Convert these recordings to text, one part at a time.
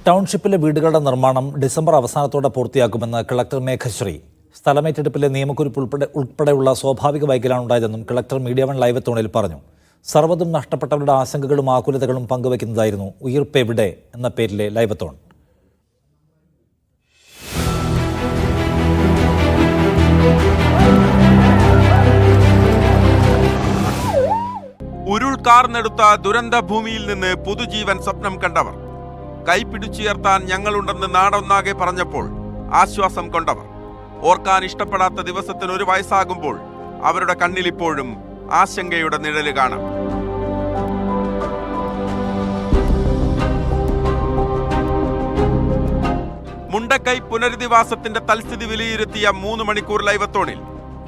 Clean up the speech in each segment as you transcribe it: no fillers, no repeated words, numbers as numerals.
ടൗൺഷിപ്പിലെ വീടുകളുടെ നിർമ്മാണം ഡിസംബർ അവസാനത്തോടെ പൂർത്തിയാക്കുമെന്ന് കളക്ടർ മേഘശ്രീ. സ്ഥലമേറ്റെടുപ്പിലെ നിയമക്കുറിപ്പ് ഉൾപ്പെടെയുള്ള സ്വാഭാവിക വൈകല്യമാണ് ഉണ്ടായതെന്നും കളക്ടർ മീഡിയ വൺ ലൈവ് എത്തോണിൽ പറഞ്ഞു. സർവ്വതും നഷ്ടപ്പെട്ടവരുടെ ആശങ്കകളും ആകുലതകളും പങ്കുവയ്ക്കുന്നതായിരുന്നു ഉയിർപ്പ് എവിടെ എന്ന പേരിലെ ലൈവ് എത്തോൺ. ഉരുൾക്കാർന്നെടുത്ത ദുരന്ത ഭൂമിയിൽ നിന്ന് പുതുജീവൻ സ്വപ്നം കണ്ടവർ, കൈപിടിച്ചുയർത്താൻ ഞങ്ങളുണ്ടെന്ന് നാടൊന്നാകെ പറഞ്ഞപ്പോൾ ആശ്വാസം കൊണ്ടവർ, ഓർക്കാൻ ഇഷ്ടപ്പെടാത്ത ദിവസത്തിന് 1 വയസ്സാകുമ്പോൾ അവരുടെ കണ്ണിലിപ്പോഴും ആശങ്കയുടെ നിഴല് കാണാം. മുണ്ടക്കൈ പുനരധിവാസത്തിന്റെ തൽസ്ഥിതി വിലയിരുത്തിയ 3 മണിക്കൂർ ലൈവത്തോണിൽ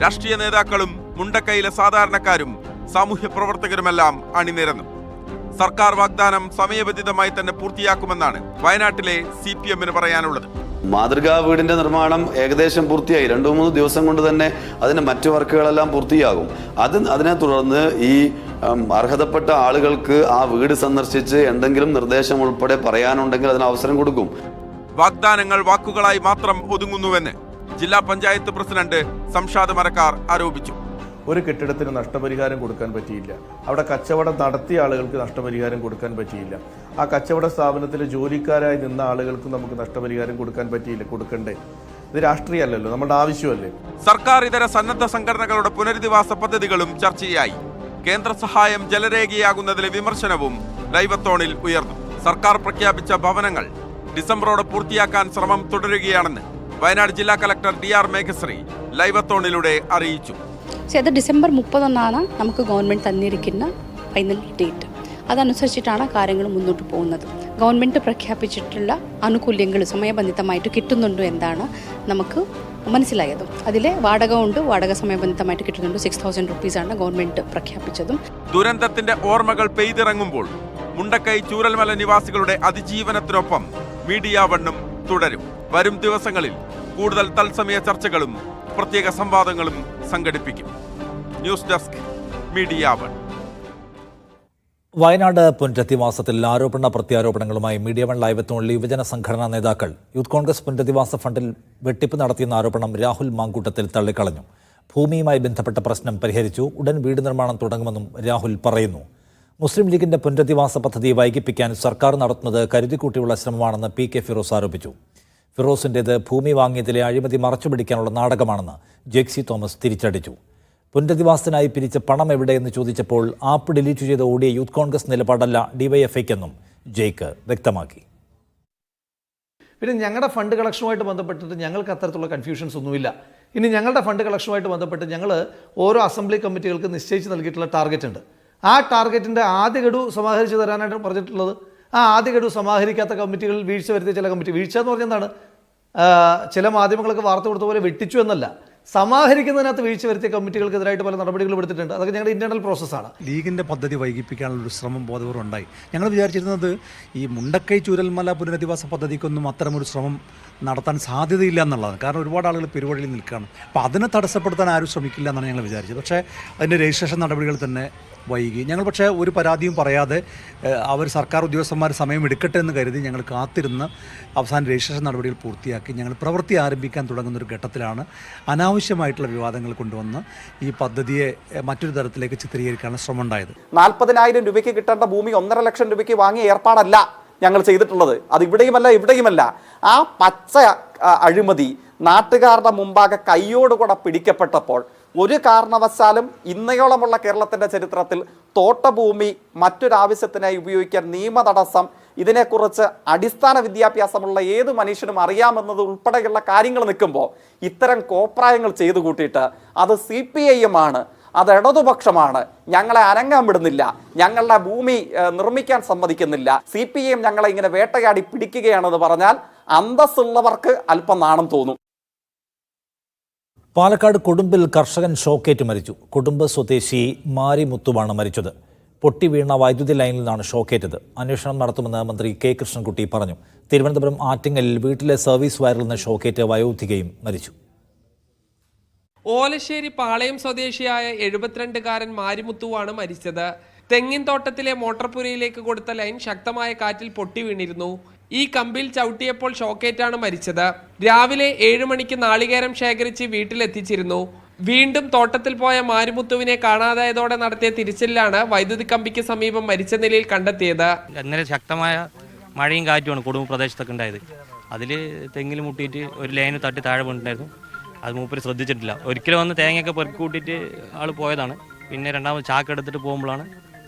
രാഷ്ട്രീയ നേതാക്കളും മുണ്ടക്കൈയിലെ സാധാരണക്കാരും സാമൂഹ്യ പ്രവർത്തകരുമെല്ലാം അണിനിരന്നു. സർക്കാർ വാഗ്ദാനം സമയബന്ധിതമായി തന്നെ പൂർത്തിയാക്കുമെന്നാണ് വയനാട്ടിലെ CPM-ന് പറയാനുള്ളത്. മാതൃകാ വീടിന്റെ നിർമ്മാണം ഏകദേശം പൂർത്തിയായി. 2-3 ദിവസം കൊണ്ട് തന്നെ അതിന്റെ മറ്റു വർക്കുകളെല്ലാം പൂർത്തിയാകും. അതിനെ തുടർന്ന് ഈ അർഹതപ്പെട്ട ആളുകൾക്ക് ആ വീട് സന്ദർശിച്ച് എന്തെങ്കിലും നിർദ്ദേശം ഉൾപ്പെടെ പറയാനുണ്ടെങ്കിൽ അതിന് അവസരം കൊടുക്കും. വാഗ്ദാനങ്ങൾ വാക്കുകളായി മാത്രം ഒതുങ്ങുന്നുവെന്ന് ജില്ലാ പഞ്ചായത്ത് പ്രസിഡന്റ് സംഷാദ് മരക്കാർ ആരോപിച്ചു. ഒരു കെട്ടിടത്തിന് നഷ്ടപരിഹാരം കൊടുക്കാൻ പറ്റിയില്ല. അവിടെ കച്ചവടം നടത്തിയ ആളുകൾക്ക് നഷ്ടപരിഹാരം കൊടുക്കാൻ പറ്റിയില്ല. ആ കച്ചവട സ്ഥാപനത്തിലെ ജോലിക്കാരായി നിന്ന ആളുകൾക്ക് നമുക്ക് നഷ്ടപരിഹാരം കൊടുക്കാൻ പറ്റിയില്ല. കൊടുക്കണ്ടേ? ഇത് രാഷ്ട്രീയമല്ലല്ലോ, നമ്മുടെ ആവശ്യമല്ലേ. സർക്കാർ ഇതര സന്നദ്ധ സംഘടനകളുടെ പുനരധിവാസ പദ്ധതികളും ചർച്ചയായി. കേന്ദ്ര സഹായം ജലരേഖയാകുന്നതിലെ വിമർശനവും ലൈവത്തോണിൽ ഉയർന്നു. സർക്കാർ പ്രഖ്യാപിച്ച ഭവനങ്ങൾ ഡിസംബറോടെ പൂർത്തിയാക്കാൻ ശ്രമം തുടരുകയാണെന്ന് വയനാട് ജില്ലാ കളക്ടർ DR മേഘശ്രീ ലൈവത്തോണിലൂടെ അറിയിച്ചു. അത് ഡിസംബർ 31 നമുക്ക് ഗവൺമെൻറ് തന്നിരിക്കുന്ന ഫൈനൽ ഡേറ്റ്. അതനുസരിച്ചിട്ടാണ് കാര്യങ്ങൾ മുന്നോട്ട് പോകുന്നത്. ഗവൺമെൻറ് പ്രഖ്യാപിച്ചിട്ടുള്ള ആനുകൂല്യങ്ങൾ സമയബന്ധിതമായിട്ട് കിട്ടുന്നുണ്ടോ എന്നാണ് നമുക്ക് മനസ്സിലായതും. അതിലെ വാടക ഉണ്ട്, വാടക സമയബന്ധിതമായിട്ട് കിട്ടുന്നുണ്ട്. 6000 rupees-ആണ് ഗവൺമെൻറ് പ്രഖ്യാപിച്ചതും. ദുരന്തത്തിന്റെ ഓർമ്മകൾ പെയ്തിറങ്ങുമ്പോൾ മുണ്ടക്കൈ ചൂരൽമല നിവാസികളുടെ അതിജീവനത്തിനൊപ്പം മീഡിയ വണ്ണും തുടരും. വരും ദിവസങ്ങളിൽ കൂടുതൽ തത്സമയ ചർച്ചകളും പ്രത്യേക സംവാദങ്ങളും സംഘടിപ്പിക്കും. News desk media one. Wayanad പുനരധിവാസത്തിൽ ആരോപണ പ്രത്യാരോപണങ്ങളുമായി മീഡിയ വൺ ലൈവ് എത്തോണിൽ യുവജന സംഘടനാ നേതാക്കൾ യൂത്ത് കോൺഗ്രസ് പുനരധിവാസ ഫണ്ടിൽ വെട്ടിപ്പ് നടത്തിയെന്ന ആരോപണം രാഹുൽ മാങ്കൂട്ടത്തിൽ തള്ളിക്കളഞ്ഞു. ഭൂമിയുമായി ബന്ധപ്പെട്ട പ്രശ്നം പരിഹരിച്ചു, ഉടൻ വീട് നിർമ്മാണം തുടങ്ങുമെന്നും രാഹുൽ പറയുന്നു. മുസ്ലിം ലീഗിന്റെ പുനരധിവാസ പദ്ധതി വൈകിപ്പിക്കാൻ സർക്കാർ നടത്തുന്നത് കരുതിക്കൂട്ടിയുള്ള ശ്രമമാണെന്ന് PK ഫിറോസ് ആരോപിച്ചു. ഫിറോസിൻ്റേത് ഭൂമി വാങ്ങിയതിലെ അഴിമതി മറച്ചുപിടിക്കാനുള്ള നാടകമാണെന്ന് ജെക്സി തോമസ് തിരിച്ചടിച്ചു. പുനരധിവാസത്തിനായി പിരിച്ച പണം എവിടെയെന്ന് ചോദിച്ചപ്പോൾ ആപ്പ് ഡിലീറ്റ് ചെയ്ത് ഓടിയ യൂത്ത് കോൺഗ്രസ് നിലപാടല്ല DYFIക്കെന്നും ജെയ്ക്ക് വ്യക്തമാക്കി. പിന്നെ ഞങ്ങളുടെ ഫണ്ട് കളക്ഷനുമായിട്ട് ബന്ധപ്പെട്ടിട്ട് ഞങ്ങൾക്ക് അത്തരത്തിലുള്ള കൺഫ്യൂഷൻസ് ഒന്നുമില്ല. ഇനി ഞങ്ങളുടെ ഫണ്ട് കളക്ഷനുമായിട്ട് ബന്ധപ്പെട്ട് ഞങ്ങൾ ഓരോ അസംബ്ലി കമ്മിറ്റികൾക്ക് നിശ്ചയിച്ച് നൽകിയിട്ടുള്ള ടാർഗറ്റ് ഉണ്ട്. ആ ടാർഗറ്റിൻ്റെ ആദ്യ ഗഡു സമാഹരിച്ച് തരാനായിട്ട് പറഞ്ഞിട്ടുള്ളത്. ആ ആദ്യ ഗഡു സമാഹരിക്കാത്ത കമ്മിറ്റികളിൽ വീഴ്ച വരുത്തിയ ചില കമ്മിറ്റി, വീഴ്ച എന്ന് പറഞ്ഞാൽ എന്താണ്, ചില മാധ്യമങ്ങൾക്ക് വാർത്ത കൊടുത്ത പോലെ വെട്ടിച്ചു എന്നല്ല, സമാഹരിക്കുന്നതിനകത്ത് വീഴ്ച വരുത്തിയ കമ്മിറ്റികൾക്കെതിരായിട്ട് പല നടപടികളും എടുത്തിട്ടുണ്ട്. അതൊക്കെ ഞങ്ങളുടെ ഇന്റേണൽ പ്രോസസ്സാണ്. ലീഗിൻ്റെ പദ്ധതി വൈകിപ്പിക്കാനുള്ളൊരു ശ്രമം ബോധപൂർവ്വം ഉണ്ടായി. ഞങ്ങൾ വിചാരിച്ചിരുന്നത് ഈ മുണ്ടക്കൈ ചൂരൽമല പുനരധിവാസ പദ്ധതിക്കൊന്നും അത്തരമൊരു ശ്രമം നടത്താൻ സാധ്യതയില്ല എന്നുള്ളതാണ്. കാരണം ഒരുപാട് ആളുകൾ പെരുവഴിയിൽ നിൽക്കുകയാണ്. അപ്പോൾ അതിനെ തടസ്സപ്പെടുത്താൻ ആരും ശ്രമിക്കില്ല എന്നാണ് ഞങ്ങൾ വിചാരിച്ചത്. പക്ഷേ അതിൻ്റെ രജിസ്ട്രേഷൻ നടപടികൾ തന്നെ വൈകി. ഞങ്ങൾ പക്ഷേ ഒരു പരാതിയും പറയാതെ അവർ സർക്കാർ ഉദ്യോഗസ്ഥന്മാർ സമയം എടുക്കട്ടെ എന്ന് കരുതി ഞങ്ങൾ കാത്തിരുന്ന് അവസാന രജിസ്ട്രേഷൻ നടപടികൾ പൂർത്തിയാക്കി ഞങ്ങൾ പ്രവൃത്തി ആരംഭിക്കാൻ തുടങ്ങുന്നൊരു ഘട്ടത്തിലാണ് അനാവശ്യമായിട്ടുള്ള വിവാദങ്ങൾ കൊണ്ടുവന്ന് ഈ പദ്ധതിയെ മറ്റൊരു തരത്തിലേക്ക് ചിത്രീകരിക്കാനുള്ള ശ്രമം ഉണ്ടായത്. 40,000 രൂപയ്ക്ക് കിട്ടേണ്ട ഭൂമി 1.5 ലക്ഷം രൂപയ്ക്ക് വാങ്ങിയ ഏർപ്പാടല്ല ഞങ്ങൾ ചെയ്തിട്ടുള്ളത്. അത് ഇവിടെയുമല്ല. ആ പച്ച അഴിമതി നാട്ടുകാരുടെ മുമ്പാകെ കയ്യോടുകൂടെ പിടിക്കപ്പെട്ടപ്പോൾ ഒരു കാരണവശാലും ഇന്നയോളമുള്ള കേരളത്തിൻ്റെ ചരിത്രത്തിൽ തോട്ടഭൂമി മറ്റൊരാവശ്യത്തിനായി ഉപയോഗിക്കാൻ നിയമ തടസ്സം, ഇതിനെക്കുറിച്ച് അടിസ്ഥാന വിദ്യാഭ്യാസമുള്ള ഏത് മനുഷ്യനും അറിയാമെന്നത് ഉൾപ്പെടെയുള്ള കാര്യങ്ങൾ നിൽക്കുമ്പോൾ ഇത്തരം കോപ്രായങ്ങൾ ചെയ്തു കൂട്ടിയിട്ട് അത് CPIM ആണ്, അത് ഇടതുപക്ഷമാണ്, ഞങ്ങളെ അനങ്ങാൻ വിടുന്നില്ല, ഞങ്ങളുടെ ഭൂമി നിർമ്മിക്കാൻ സമ്മതിക്കുന്നില്ല, CPIM ഞങ്ങളെ ഇങ്ങനെ വേട്ടയാടി പിടിക്കുകയാണെന്ന് പറഞ്ഞാൽ അന്തസ്സുള്ളവർക്ക് അല്പം നാണം തോന്നും. പാലക്കാട് കൊടുമ്പിൽ കർഷകൻ ഷോക്കേറ്റ് മരിച്ചു. കൊടുമ്പ് സ്വദേശി മാരിമുത്തുവാണ് മരിച്ചത്. പൊട്ടി വീണ വൈദ്യുതി ലൈനിൽ നിന്നാണ് ഷോക്കേറ്റത്. അന്വേഷണം നടത്തുമെന്ന് മന്ത്രി K കൃഷ്ണൻകുട്ടി പറഞ്ഞു. തിരുവനന്തപുരം ആറ്റിങ്ങലിൽ വീട്ടിലെ സർവീസ് വയറിൽ നിന്ന് ഷോക്കേറ്റ് വയോധികയും മരിച്ചു. ഓലശ്ശേരി പാളയം സ്വദേശിയായ 72-കാരൻ മാരിമുത്തുവാണ് മരിച്ചത്. തെങ്ങിൻ തോട്ടത്തിലെ മോട്ടോർ പുരയിലേക്ക് കൊടുത്ത ലൈൻ ശക്തമായ കാറ്റിൽ പൊട്ടി വീണിരുന്നു. ഈ കമ്പിൽ ചവിട്ടിയപ്പോൾ ഷോക്കേറ്റാണ് മരിച്ചത്. രാവിലെ 7 മണിക്ക് നാളികേരം ശേഖരിച്ച് വീട്ടിലെത്തിച്ചിരുന്നു. വീണ്ടും തോട്ടത്തിൽ പോയ മാരിമുത്തുവിനെ കാണാതായതോടെ നടത്തിയ തിരച്ചിലാണ് വൈദ്യുതി കമ്പിക്ക് സമീപം മരിച്ച നിലയിൽ കണ്ടെത്തിയത്. അന്നേരം ശക്തമായ മഴയും കാറ്റുമാണ് കുടുംബ പ്രദേശത്തൊക്കെ ഉണ്ടായത്. അതിൽ തെങ്ങിൽ മുട്ടിയിട്ട് ഒരു ലൈന് തട്ടി താഴെ വീണിട്ടുണ്ടായിരുന്നു. അത് മൂപ്പര് ശ്രദ്ധിച്ചിട്ടില്ല. ഒരിക്കലും വന്ന് തേങ്ങയൊക്കെ പെറുക്കി കൂട്ടിയിട്ട് ആൾ പോയതാണ്. പിന്നെ രണ്ടാമത് ചാക്ക് എടുത്തിട്ട് പോകുമ്പോഴാണ്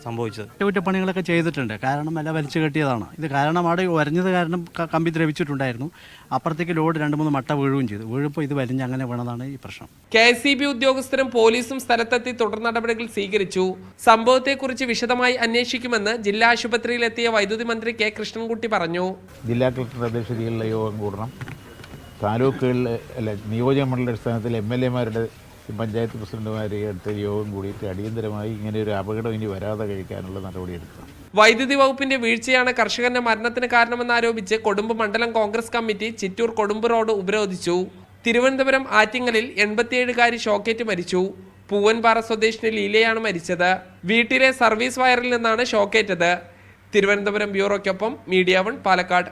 സംഭവിച്ചത്. കുറ്റപ്പണികളൊക്കെ ചെയ്തിട്ടുണ്ട്. കാരണം എല്ലാം വലിച്ചു കെട്ടിയതാണ് ഇത്. കാരണം അവിടെ വരഞ്ഞത് കാരണം കമ്പി ദ്രവിച്ചിട്ടുണ്ടായിരുന്നു. അപ്പുറത്തേക്ക് ലോഡ് 2-3 മട്ട വീഴുകയും ചെയ്തു. വീഴുമ്പോൾ ഇത് വലിഞ്ഞ് അങ്ങനെ വീണതാണ് ഈ പ്രശ്നം. KSEB ഉദ്യോഗസ്ഥരും പോലീസും സ്ഥലത്തെത്തി തുടർ നടപടികൾ സ്വീകരിച്ചു. സംഭവത്തെക്കുറിച്ച് വിശദമായി അന്വേഷിക്കുമെന്ന് ജില്ലാ ആശുപത്രിയിലെത്തിയ വൈദ്യുതി മന്ത്രി K. കൃഷ്ണൻകുട്ടി പറഞ്ഞു. ജില്ലാ കളക്ടർ അധ്യക്ഷതയിലുള്ള യോഗം കൂടണം. താലൂക്കുകളിൽ നിയോജക മണ്ഡലാടിസ്ഥാനത്തിൽ MLA-മാരുടെ പഞ്ചായത്ത് പ്രസിഡന്റുമാരെ അടുത്ത യോഗം കൂടിയിട്ട് അടിയന്തരമായി ഇങ്ങനെ ഒരു അപകടം ഇനി വരാതെ കഴിക്കാനുള്ള നടപടിയെടുക്കണം. വൈദ്യുതി വകുപ്പിന്റെ വീഴ്ചയാണ് കർഷകന്റെ മരണത്തിന് കാരണമെന്നാരോപിച്ച് കൊടുമ്പ് മണ്ഡലം കോൺഗ്രസ് കമ്മിറ്റി ചിറ്റൂർ കൊടുമ്പ് റോഡ് ഉപരോധിച്ചു. തിരുവനന്തപുരം ആറ്റിങ്ങലിൽ 87-കാരി ഷോക്കേറ്റ് മരിച്ചു. പൂവൻപാറ സ്വദേശിനി ലീലയാണ് മരിച്ചത്. വീട്ടിലെ സർവീസ് വയറിൽ നിന്നാണ് ഷോക്കേറ്റത്. തിരുവനന്തപുരം ബ്യൂറോയ്ക്കൊപ്പം മീഡിയ 1 പാലക്കാട്.